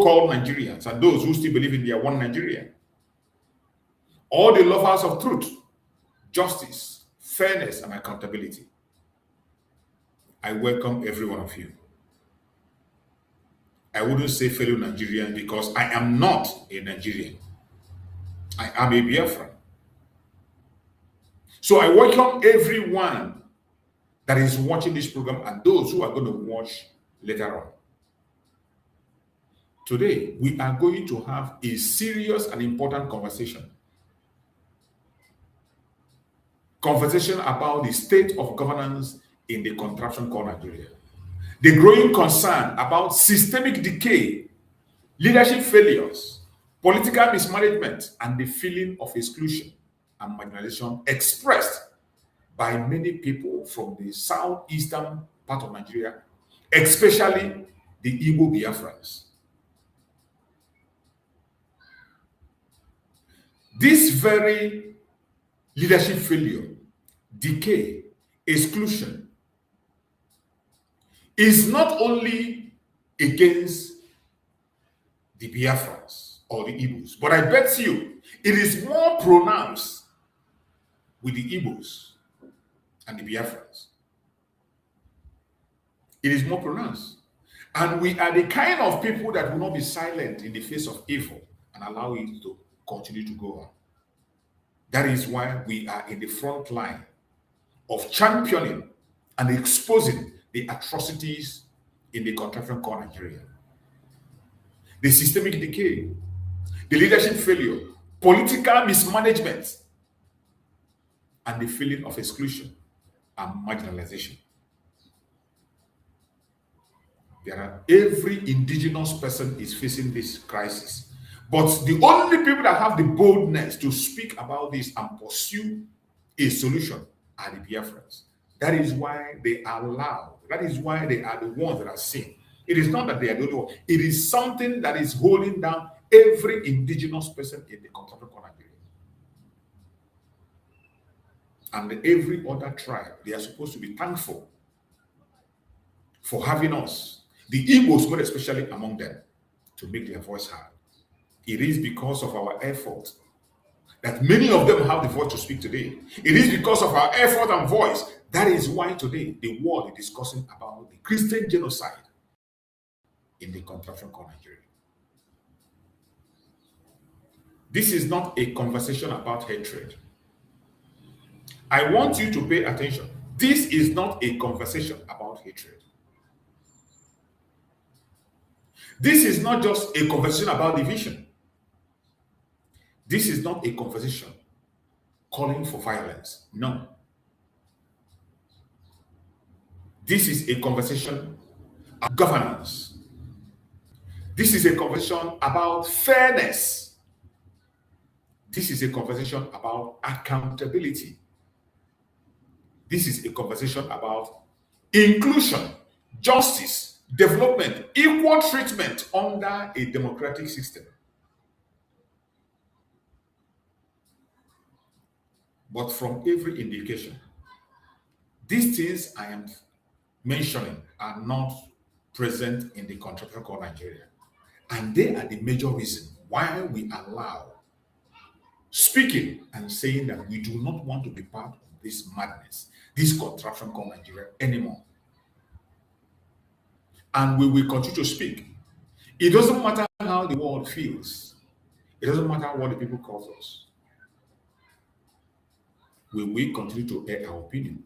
so-called Nigerians and those who still believe in their one Nigeria, all the lovers of truth, justice, fairness, and accountability, I welcome every one of you. I wouldn't say fellow Nigerian because I am not a Nigerian. I am a Biafran. So I welcome everyone that is watching this program and those who are going to watch later on. Today, we are going to have a serious and important conversation. Conversation about the state of governance in the contraption called Nigeria. The growing concern about systemic decay, leadership failures, political mismanagement, and the feeling of exclusion and marginalization expressed by many people from the southeastern part of Nigeria, especially the Igbo Biafrans. This very leadership failure, decay, exclusion, is not only against the Biafrans or the Igbos, but I bet you it is more pronounced with the Igbos and the Biafrans. It is more pronounced. And we are the kind of people that will not be silent in the face of evil and allow it to continue to go on. That is why we are in the front line of championing and exposing the atrocities in the contraption called Nigeria. The systemic decay, the leadership failure, political mismanagement, and the feeling of exclusion and marginalization. Every indigenous person is facing this crisis. But the only people that have the boldness to speak about this and pursue a solution are the Biafrans. That is why they are loud. That is why they are the ones that are seen. It is not that they are the only one. It is something that is holding down every indigenous person in the contraption called Nigeria. And every other tribe, they are supposed to be thankful for having us, the Igbos, but especially among them, to make their voice heard. It is because of our effort that many of them have the voice to speak today. It is because of our effort and voice. That is why today the world is discussing about the Christian genocide in the contraption called Nigeria. This is not a conversation about hatred. I want you to pay attention. This is not a conversation about hatred. This is not just a conversation about division. This is not a conversation calling for violence. No. This is a conversation about governance. This is a conversation about fairness. This is a conversation about accountability. This is a conversation about inclusion, justice, development, equal treatment under a democratic system. But from every indication, these things I am mentioning are not present in the contraption called Nigeria. And they are the major reason why we allow speaking and saying that we do not want to be part of this madness, this contraption called Nigeria anymore. And we will continue to speak. It doesn't matter how the world feels. It doesn't matter what the people call us. We will continue to air our opinion.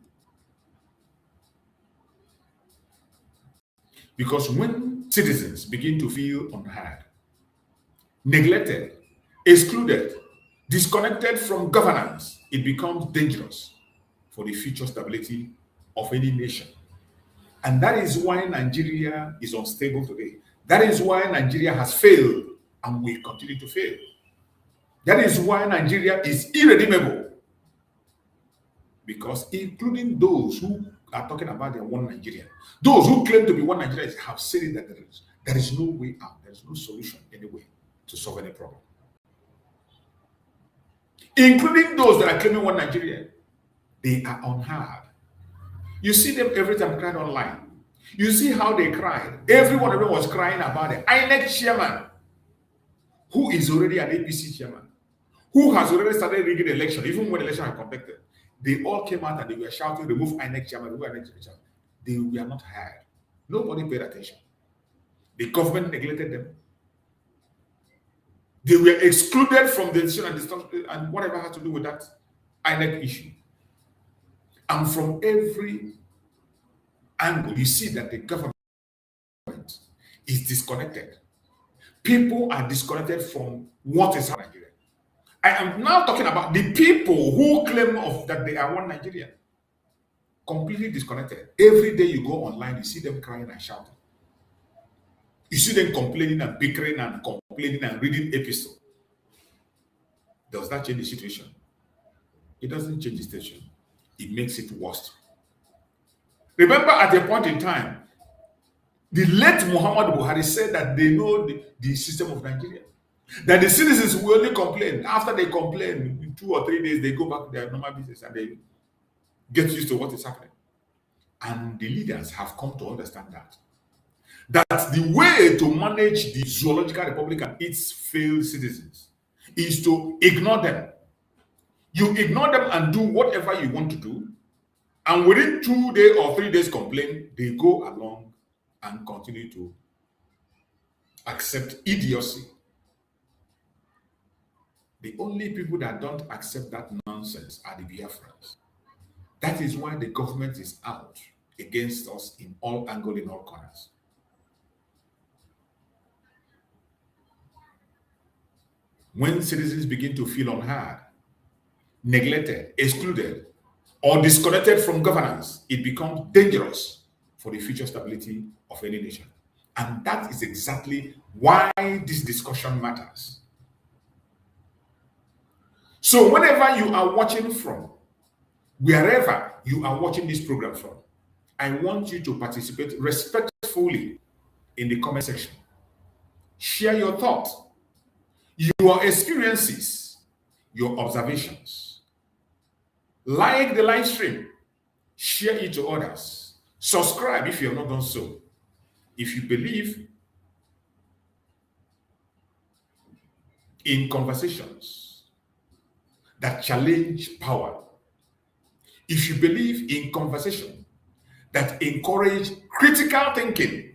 Because when citizens begin to feel unheard, neglected, excluded, disconnected from governance, it becomes dangerous for the future stability of any nation. And that is why Nigeria is unstable today. That is why Nigeria has failed and will continue to fail. That is why Nigeria is irredeemable. Because including those who are talking about their one Nigeria, those who claim to be one Nigeria have said it that there is no way out. There is no solution anyway to solve any problem. Including those that are claiming one Nigeria, they are unheard. You see them every time crying online. You see how they cried. Every one of them was crying about the INEC chairman, who is already an APC chairman, who has already started rigging the election, even when the election had conducted. They all came out and they were shouting, remove INEC chairman, remove INEC chairman. They were not heard. Nobody paid attention. The government neglected them. They were excluded from the decision and whatever had to do with that INEC issue. And from every angle, you see that the government is disconnected. People are disconnected from what is happening in Nigeria. I am now talking about the people who claim that they are one Nigerian. Completely disconnected. Every day you go online, you see them crying and shouting. You see them complaining and bickering and complaining and reading epistles. Does that change the situation? It doesn't change the situation. It makes it worse. Remember, at a point in time, the late Muhammad Buhari said that they know the system of Nigeria. That the citizens will only complain. After they complain, in 2 or 3 days, they go back to their normal business and they get used to what is happening. And the leaders have come to understand that the way to manage the zoological republic and its failed citizens is to ignore them. You ignore them and do whatever you want to do, and within 2 days or 3 days complaint, they go along and continue to accept idiocy. The only people that don't accept that nonsense are the Biafrans. That is why the government is out against us in all angles, in all corners. When citizens begin to feel unheard, neglected, excluded, or disconnected from governance, it becomes dangerous for the future stability of any nation. And that is exactly why this discussion matters. So whenever you are watching from, wherever you are watching this program from, I want you to participate respectfully in the comment section. Share your thoughts, your experiences, your observations. Like the live stream, share it to others. Subscribe if you have not done so. If you believe in conversations that challenge power, if you believe in conversation that encourage critical thinking,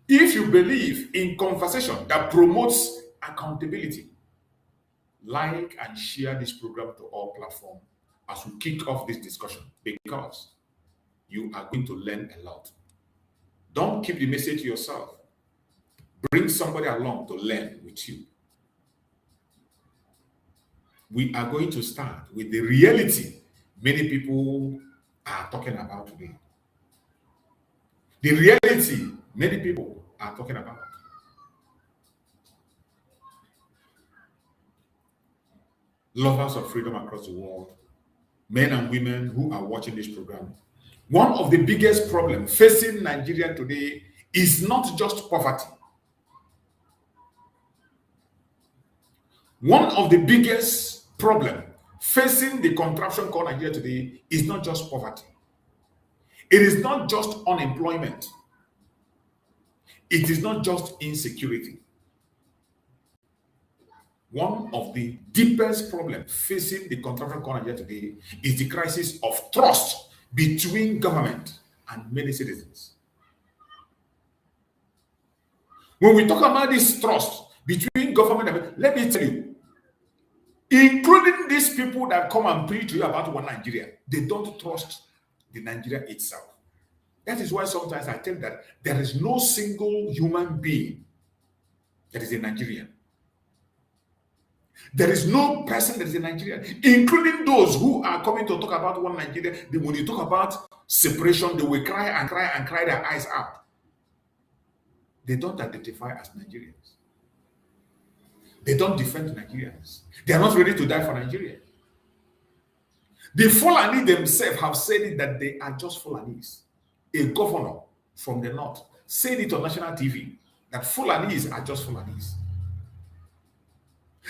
if you believe in conversation that promotes accountability, like and share this program to all platforms as we kick off this discussion, because you are going to learn a lot. Don't keep the message to yourself. Bring somebody along to learn with you. We are going to start with the reality many people are talking about today. The reality many people are talking about. Lovers of freedom across the world, men and women who are watching this program, one of the biggest problems facing Nigeria today is not just poverty. One of the biggest problems facing the contraption called Nigeria today is not just poverty. It is not just unemployment. It is not just insecurity. One of the deepest problems facing the contraption called Nigeria today is the crisis of trust between government and many citizens. When we talk about this trust between government and, let me tell you, including these people that come and preach to you about one Nigeria, they don't trust the Nigeria itself. That is why sometimes I tell that there is no single human being that is a Nigerian. There is no person that is a Nigerian, including those who are coming to talk about one Nigeria. When you talk about separation, they will cry and cry and cry their eyes out. They don't identify as Nigerians. They don't defend Nigerians. They are not ready to die for Nigeria. The Fulani themselves have said it that they are just Fulanis. A governor from the north said it on national TV that Fulanis are just Fulanis.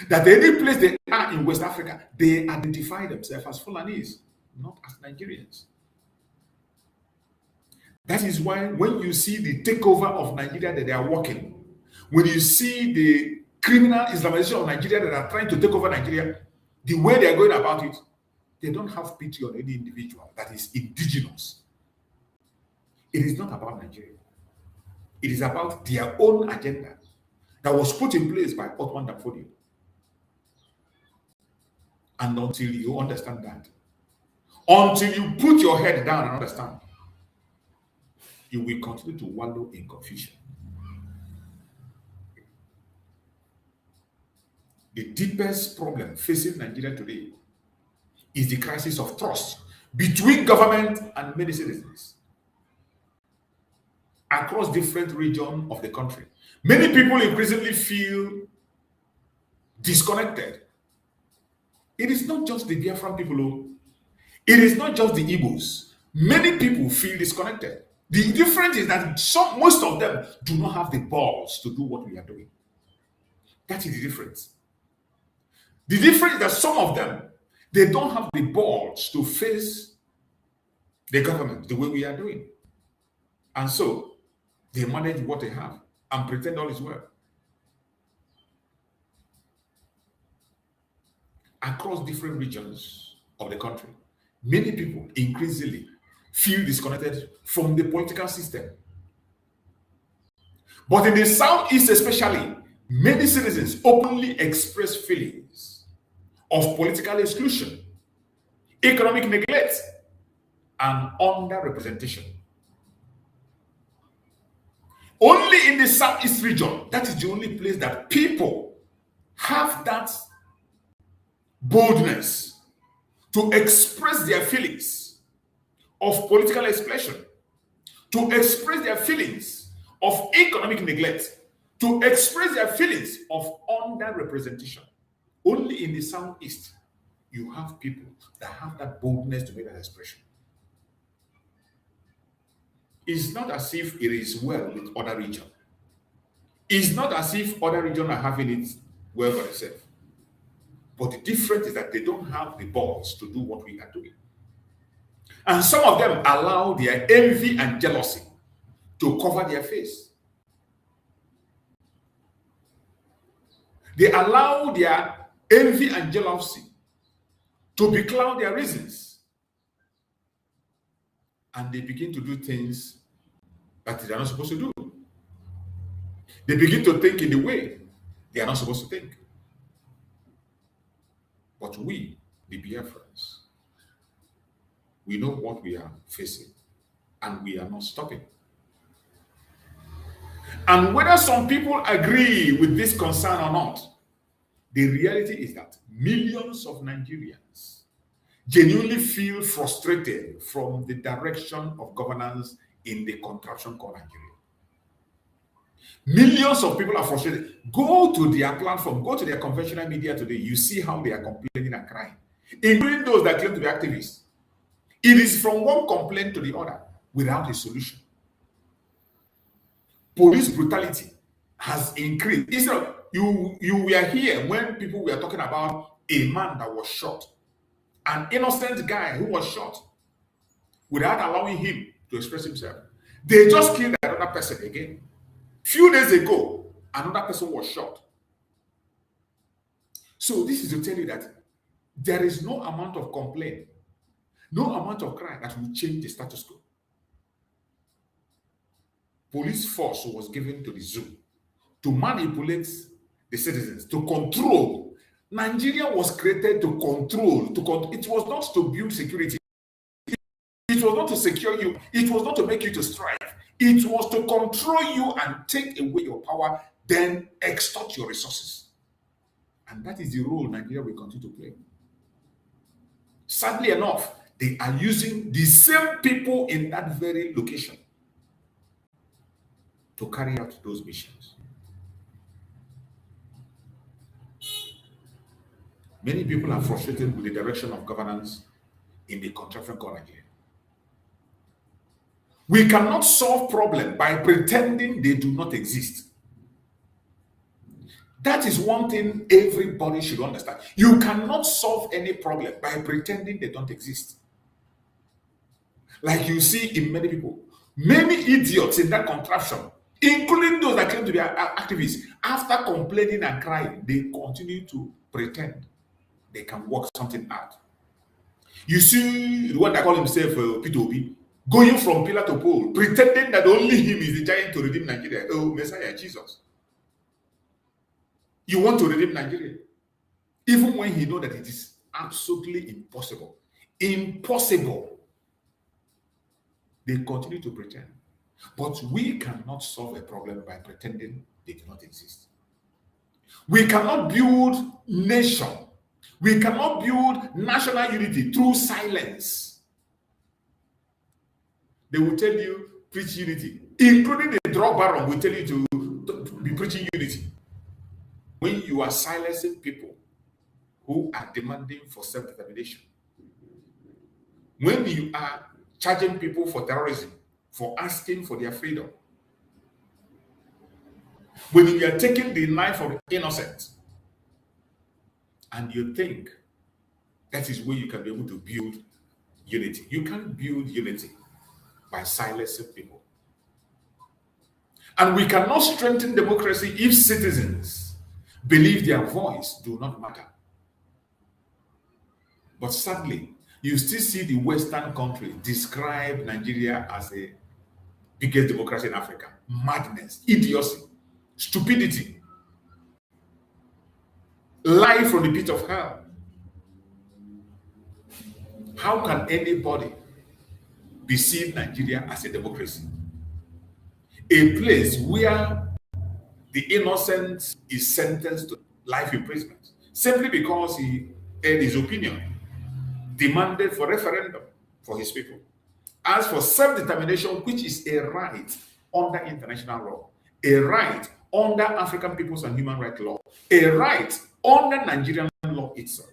That any place they are in West Africa, they identify themselves as Fulanis, not as Nigerians. That is why when you see the takeover of Nigeria that they are working, when you see the criminal Islamization of Nigeria that are trying to take over Nigeria, the way they are going about it, they don't have pity on any individual that is indigenous. It is not about Nigeria. It is about their own agenda that was put in place by Ottoman Dafodio. And until you understand that, until you put your head down and understand, you will continue to wallow in confusion. The deepest problem facing Nigeria today is the crisis of trust between government and many citizens across different regions of the country. Many people increasingly feel disconnected. It is not just the Biafran people, it is not just the Igbos. Many people feel disconnected. The difference is that most of them do not have the balls to do what we are doing. That is the difference. The difference is that some of them, they don't have the balls to face the government the way we are doing. And so they manage what they have and pretend all is well. Across different regions of the country, many people increasingly feel disconnected from the political system. But in the Southeast especially, many citizens openly express feelings of political exclusion, economic neglect, and underrepresentation. Only in the Southeast region, that is the only place that people have that boldness to express their feelings of political expression, to express their feelings of economic neglect, to express their feelings of underrepresentation. Only in the Southeast, you have people that have that boldness to make that expression. It's not as if it is well with other regions. It's not as if other regions are having it well for themselves. But the difference is that they don't have the balls to do what we are doing. And some of them allow their envy and jealousy to cover their face. They allow their envy and jealousy to becloud their reasons. And they begin to do things that they are not supposed to do. They begin to think in the way they are not supposed to think. But we, the Biafrans, we know what we are facing, and we are not stopping. And whether some people agree with this concern or not, the reality is that millions of Nigerians genuinely feel frustrated from the direction of governance in the contraption called Nigeria. Millions of people are frustrated. Go to their platform, go to their conventional media today, you see how they are complaining and crying, including those that claim to be activists. It is from one complaint to the other without a solution. Police brutality has increased. Instead of you were here when people were talking about a man that was shot, an innocent guy who was shot without allowing him to express himself. They just killed another person again. Few days ago, another person was shot. So this is to tell you that there is no amount of complaint, no amount of cry that will change the status quo. Police force was given to the zoo to manipulate the citizens, to control. Nigeria was created to control, it was not to build security. It was not to secure you. It was not to make you to strive. It was to control you and take away your power, then extort your resources. And that is the role Nigeria will continue to play. Sadly enough, they are using the same people in that very location to carry out those missions. Many people are frustrated with the direction of governance in the contraption called Nigeria. We cannot solve problems by pretending they do not exist. That is one thing everybody should understand. You cannot solve any problem by pretending they don't exist. Like you see in many people, Many idiots in that contraption, including those that claim to be activists, after complaining and crying, they continue to pretend they can work something out. You see the one that call himself Peter Obi, going from pillar to pole, pretending that only him is the giant to redeem Nigeria. Oh, Messiah, Jesus. You want to redeem Nigeria? Even when he knows that it is absolutely impossible. Impossible. They continue to pretend. But we cannot solve a problem by pretending they do not exist. We cannot build nation. We cannot build national unity through silence. They will tell you, preach unity. Including the drug baron will tell you to be preaching unity. When you are silencing people who are demanding for self-determination, when you are charging people for terrorism, for asking for their freedom, when you are taking the life of the innocent, and you think that is where you can be able to build unity. You can't build unity by silencing people. And we cannot strengthen democracy if citizens believe their voice do not matter. But sadly, you still see the Western country describe Nigeria as the biggest democracy in Africa. Madness, idiocy, stupidity, lie from the pit of hell. How can anybody perceive Nigeria as a democracy? A place where the innocent is sentenced to life imprisonment simply because he aired his opinion, demanded for referendum for his people. As for self-determination, which is a right under international law, a right under African Peoples and Human Rights law, a right under Nigerian law itself,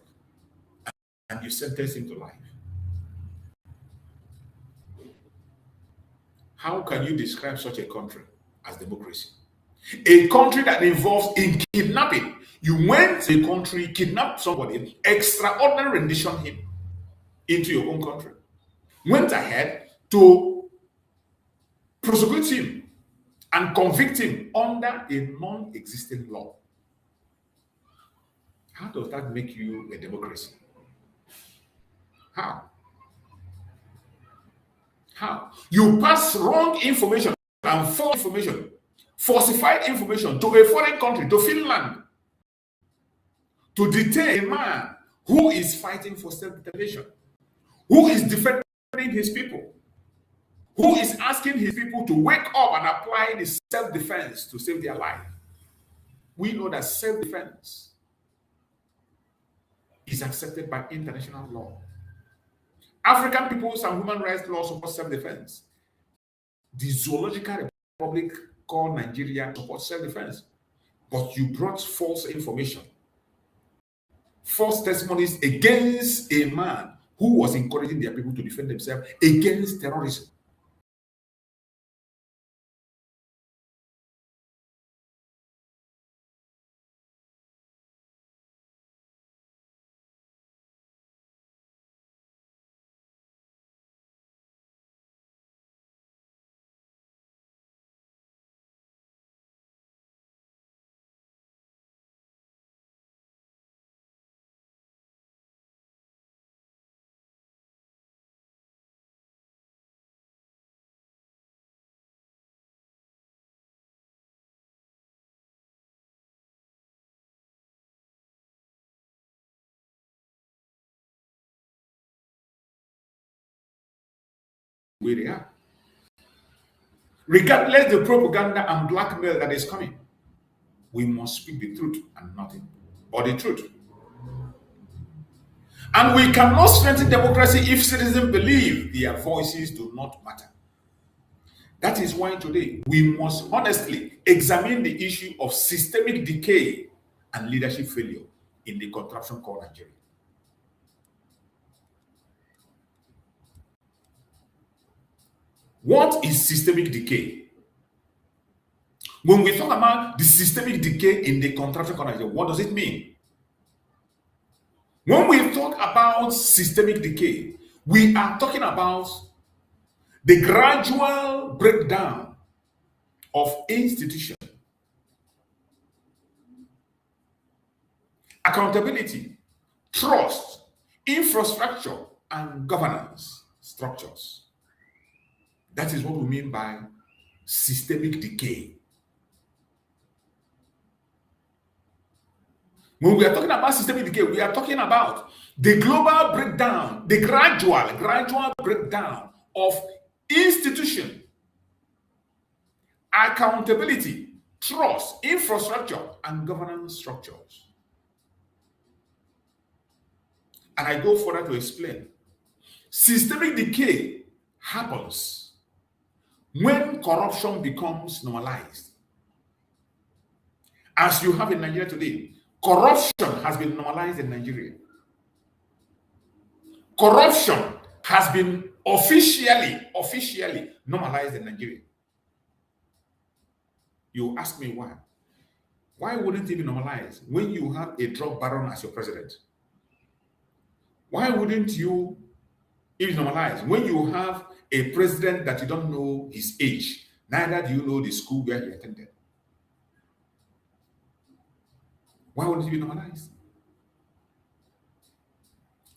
and you sentence him to life. How can you describe such a country as democracy? A country that involves in kidnapping. You went to a country, kidnapped somebody, extraordinary rendition him into your own country. Went ahead to prosecute him and convict him under a non-existent law. How does that make you a democracy? How? How? You pass wrong information and false information, falsified information to a foreign country, to Finland, to detain a man who is fighting for self-determination, who is defending his people, who is asking his people to wake up and apply the self-defense to save their life. We know that self-defense is accepted by international law. African Peoples and Human Rights law support self-defense. The Zoological Republic called Nigeria supports self-defense. But you brought false information, false testimonies against a man who was encouraging their people to defend themselves against terrorism. Where they are. Regardless the propaganda and blackmail that is coming, we must speak the truth and nothing but the truth. And we cannot strengthen democracy if citizens believe their voices do not matter. That is why today we must honestly examine the issue of systemic decay and leadership failure in the contraption called Nigeria. What is systemic decay? When we talk about the systemic decay in the contraption called Nigeria, what does it mean? When we talk about systemic decay, we are talking about The gradual breakdown of institution, accountability, trust, infrastructure, and governance structures. That is what we mean by systemic decay. When we are talking about systemic decay, we are talking about the global breakdown, the gradual breakdown of institution, accountability, trust, infrastructure, and governance structures. And I go further to explain. Systemic decay happens when corruption becomes normalized. As you have in Nigeria today, corruption has been normalized in Nigeria. Corruption has been officially normalized in Nigeria. You ask me why. Why wouldn't it be normalized when you have a drug baron as your president? Why wouldn't you even normalize when you have a president that you don't know his age, neither do you know the school where he attended? Why wouldn't it be normalized?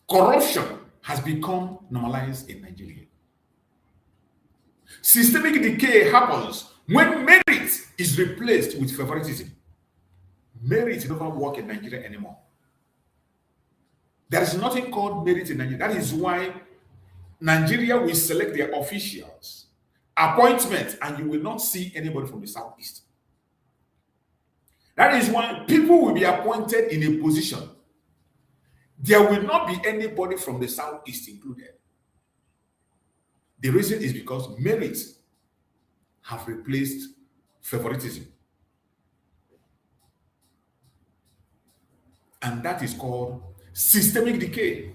Corruption has become normalized in Nigeria. Systemic decay happens when merit is replaced with favoritism. Merit doesn't work in Nigeria anymore. There is nothing called merit in Nigeria. That is why Nigeria will select their officials, appointments, and you will not see anybody from the Southeast. That is why people will be appointed in a position. There will not be anybody from the Southeast included. The reason is because merit have replaced favoritism. And that is called systemic decay.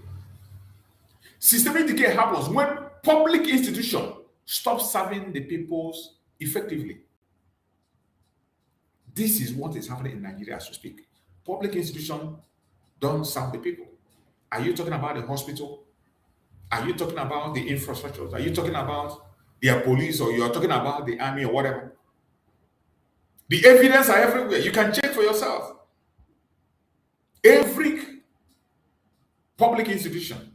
Systemic decay happens when public institutions stop serving the peoples effectively. This is what is happening in Nigeria as we speak. Public institutions don't serve the people. Are you talking about the hospital? Are you talking about the infrastructures? Are you talking about their police, or you are talking about the army or whatever? The evidence are everywhere. You can check for yourself. Every public institution,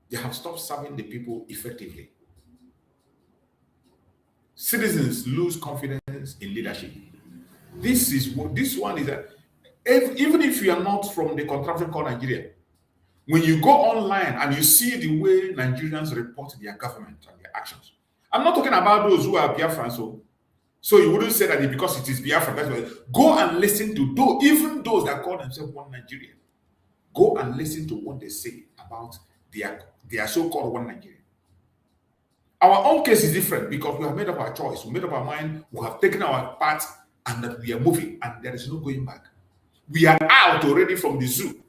they have stopped serving the people effectively. Citizens lose confidence in leadership. This one is that even if you are not from the contraption called Nigeria, when you go online and you see the way Nigerians report their government and their actions, I'm not talking about those who are Biafrans, so you wouldn't say that because it is Biafra. That's why. Go and listen to those, even those that call themselves one Nigeria. Go and listen to what they say about their so-called one Nigeria. Our own case is different because we have made up our choice. We made up our mind. We have taken our part, and that we are moving, and there is no going back. We are out already from the zoo.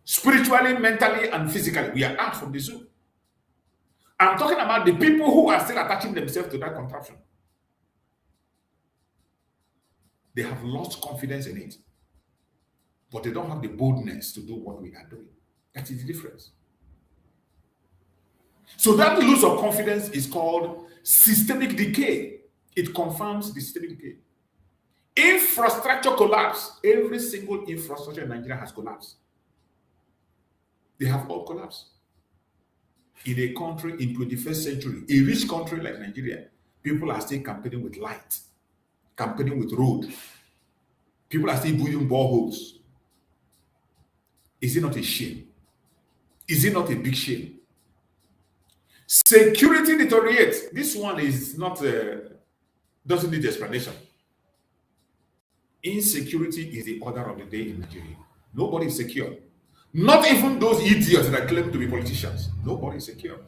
Spiritually, mentally, and physically, we are out from the zoo. I'm talking about the people who are still attaching themselves to that contraption. They have lost confidence in it, but they don't have the boldness to do what we are doing. That is the difference. So that loss of confidence is called systemic decay. It confirms the systemic decay. Infrastructure collapse. Every single infrastructure in Nigeria has collapsed. They have all collapsed. In a country in 21st century, a rich country like Nigeria, people are still campaigning with light, campaigning with road. People are still building boreholes. Is it not a shame? Is it not a big shame? Security deteriorates. This one is not, doesn't need explanation. Insecurity is the order of the day in Nigeria. Nobody is secure. Not even those idiots that claim to be politicians. Nobody is secure.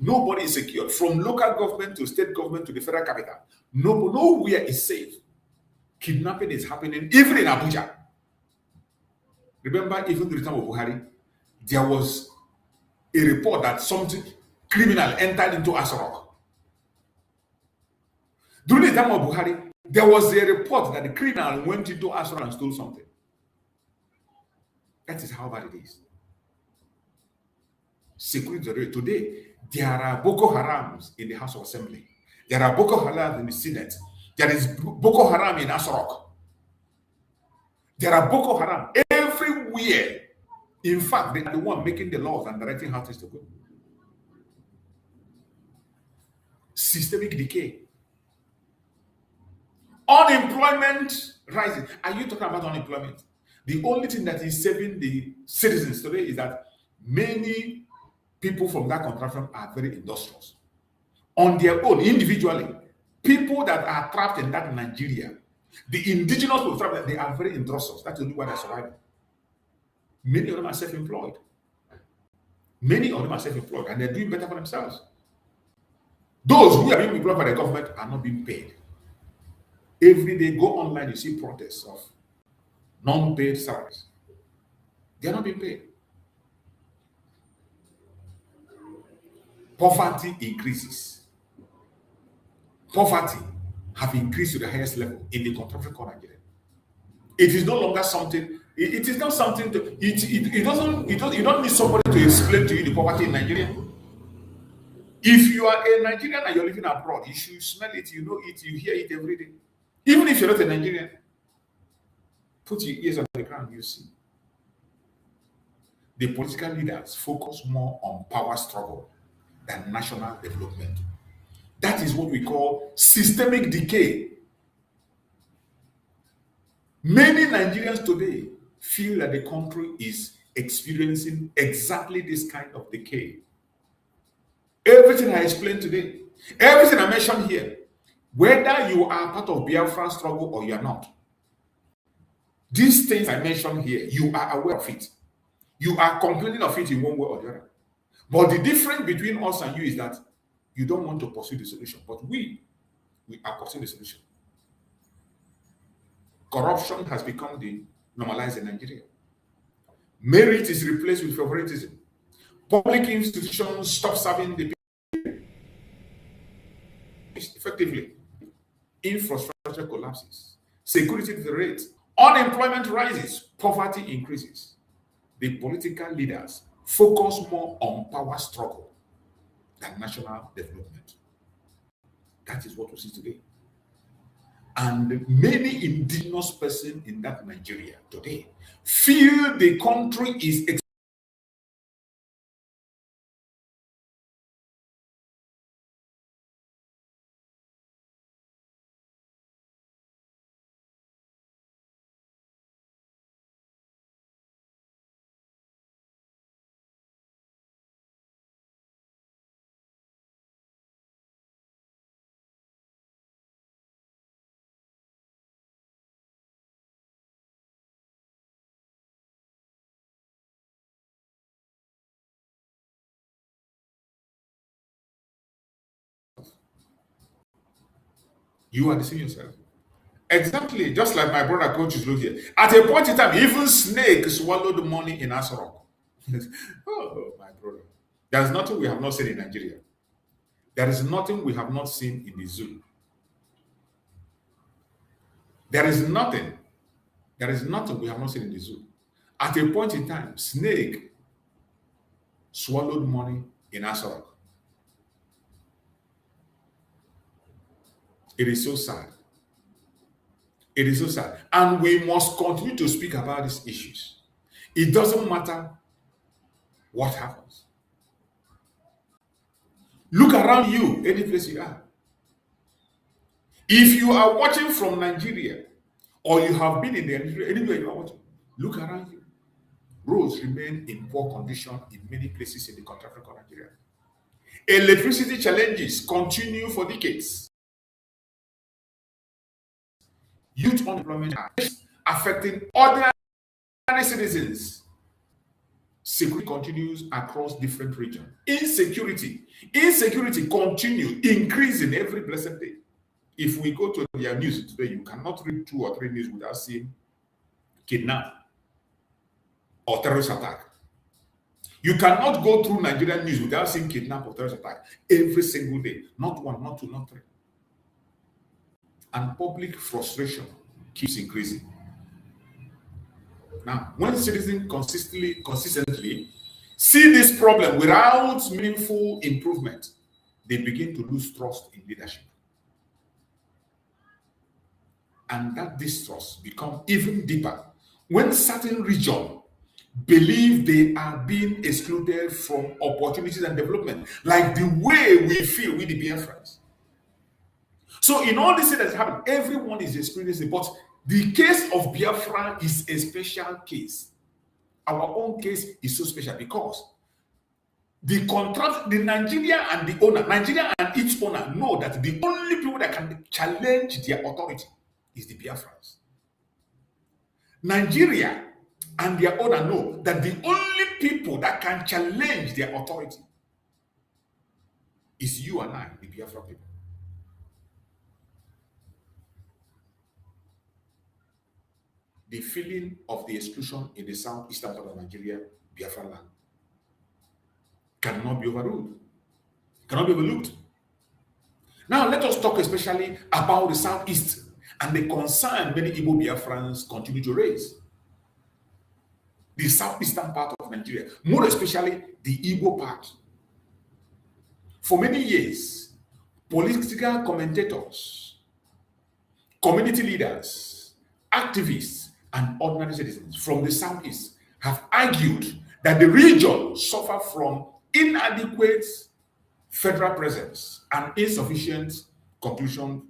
Nobody is secure. From local government to state government to the federal capital. Nowhere is safe. Kidnapping is happening, even in Abuja. Remember, even during the time of Buhari, there was a report that something criminal entered into Asarok. During the time of Buhari, there was a report that the criminal went into Asarok and stole something. That is how bad it is. Security today, There are Boko Harams in the House of Assembly. There are Boko Haram in the Senate. There is Boko Haram in Asarok. There are Boko Haram everywhere. In fact, they are the one making the laws and directing how things to go. Systemic decay. Unemployment rising. Are you talking about unemployment? The only thing that is saving the citizens today is that many people from that contraction are very industrious. On their own, individually, people that are trapped in that Nigeria, the indigenous people trapped, they are very industrious. That's the only way they're surviving. Many of them are self-employed. Many of them are self-employed and they're doing better for themselves. Those who are being employed by the government are not being paid. Every day, go online, you see protests of non-paid salaries. They are not being paid. Poverty increases. Poverty have increased to the highest level in the contemporary Nigeria. It is no longer something. It is not something to. It doesn't. You don't need somebody to explain to you the poverty in Nigeria. If you are a Nigerian and you're living abroad, you should smell it. You know it. You hear it every day. Even if you're not a Nigerian, put your ears on the ground. You see. The political leaders focus more on power struggle than national development. That is what we call systemic decay. Many Nigerians today feel that the country is experiencing exactly this kind of decay. Everything I explained today, everything I mentioned here, whether you are part of Biafra struggle or you are not, these things I mentioned here, you are aware of it. You are complaining of it in one way or the other. But the difference between us and you is that you don't want to pursue the solution, but we are pursuing the solution. Corruption has become the normalized in Nigeria. Merit is replaced with favoritism. Public institutions stop serving the people effectively. Infrastructure collapses. Security deteriorates. Unemployment rises. Poverty increases. The political leaders focus more on power struggle than national development. That is what we see today. And many indigenous persons in that Nigeria today feel the country is you are deceiving yourself. Exactly, just like my brother coach is looking here. At a point in time, even snake swallowed the money in Asarok. Oh, my brother. There is nothing we have not seen in Nigeria. There is nothing we have not seen in the zoo. There is nothing we have not seen in the zoo. At a point in time, snake swallowed money in Asarok. It is so sad. It is so sad. And we must continue to speak about these issues. It doesn't matter what happens. Look around you, any place you are. If you are watching from Nigeria, or you have been in the anywhere you are watching, look around you. Roads remain in poor condition in many places in the contemporary Nigeria. Electricity challenges continue for decades. Youth unemployment affecting ordinary citizens. Security continues across different regions. Insecurity continue increasing every blessed day. If we go to their news today, you cannot read 2 or 3 news without seeing kidnap or terrorist attack. You cannot go through Nigerian news without seeing kidnap or terrorist attack every single day. Not 1, not 2, not 3. And public frustration keeps increasing. Now, when citizens consistently see this problem without meaningful improvement, they begin to lose trust in leadership. And that distrust becomes even deeper when certain regions believe they are being excluded from opportunities and development, like the way we feel with the Biafrans. So in all this that has happened, everyone is experiencing, but the case of Biafra is a special case. Our own case is so special because the contract, the Nigeria and the owner, Nigeria and its owner know that the only people that can challenge their authority is the Biafrans. Nigeria and their owner know that the only people that can challenge their authority is you and I, the Biafra people. The feeling of the exclusion in the South Eastern part of Nigeria, Biafra land, cannot be overruled, cannot be overlooked. Now, let us talk especially about the Southeast and the concern many Igbo Biafrans continue to raise. The southeastern part of Nigeria, more especially the Igbo part. For many years, political commentators, community leaders, activists, and ordinary citizens from the Southeast have argued that the region suffers from inadequate federal presence and insufficient inclusion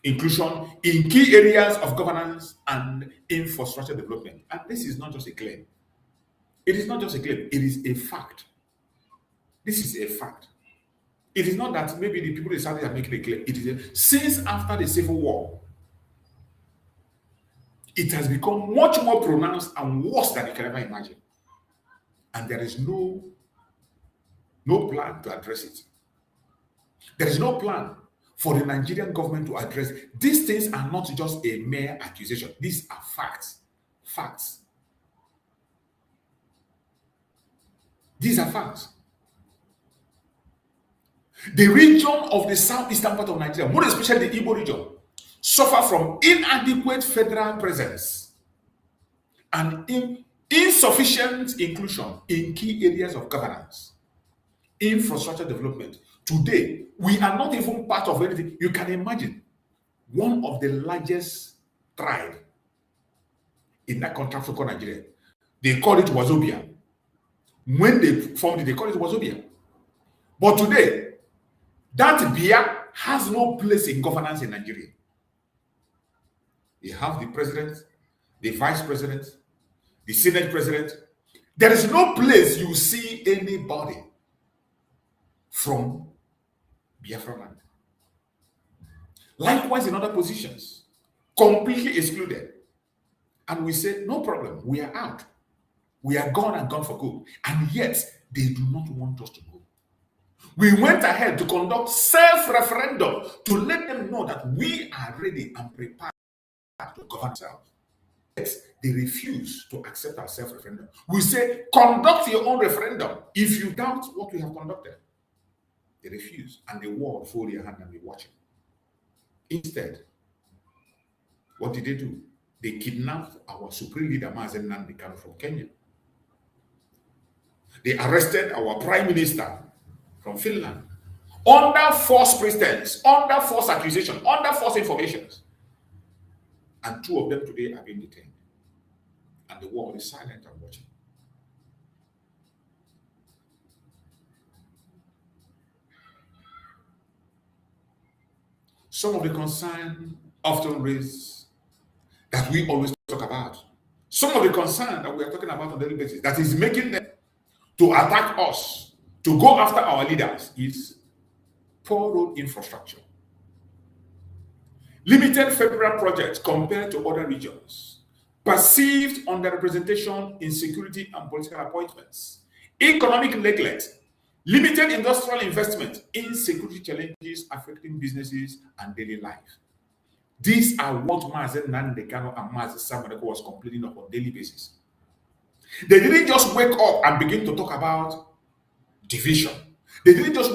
in key areas of governance and infrastructure development. And this is not just a claim. It is not just a claim, it is a fact. This is a fact. It is not that maybe the people in the South are making a claim. It is since after the Civil War, it has become much more pronounced and worse than you can ever imagine. And there is no plan to address it. There is no plan for the Nigerian government to address it. These things are not just a mere accusation. These are facts. Facts. These are facts. The region of the southeastern part of Nigeria, more especially the Igbo region, suffer from inadequate federal presence and insufficient inclusion in key areas of governance, infrastructure development. Today, we are not even part of anything. You can imagine one of the largest tribes in that country called Nigeria. They call it Wazobia. When they formed it, they call it Wazobia. But today, that Bia has no place in governance in Nigeria. You have the president, the vice president, the senate president. There is no place you see anybody from Biafra land. Likewise, in other positions, completely excluded. And we say, no problem, we are out. We are gone and gone for good. And yet, they do not want us to go. We went ahead to conduct self-referendum to let them know that we are ready and prepared to govern ourselves. Yet, they refuse to accept our self-referendum. We say, conduct your own referendum if you doubt what we have conducted. They refuse, and the world fold their hand and be watching. Instead, what did they do? They kidnapped our supreme leader, Nnamdi Kanu, from Kenya. They arrested our prime minister from Finland under false pretense, under false accusation, under false informations. And two of them today have been detained. And the world is silent and watching. Some of the concern often raised that we always talk about. Some of the concern that we are talking about on a daily basis that is making them to attack us, to go after our leaders, is poor road infrastructure, limited federal projects compared to other regions, perceived underrepresentation in security and political appointments, economic neglect, limited industrial investment, insecurity challenges affecting businesses and daily life. These are what Mazen Nandekano and Mazen Samaneko was complaining of on a daily basis. They didn't just wake up and begin to talk about division. They didn't just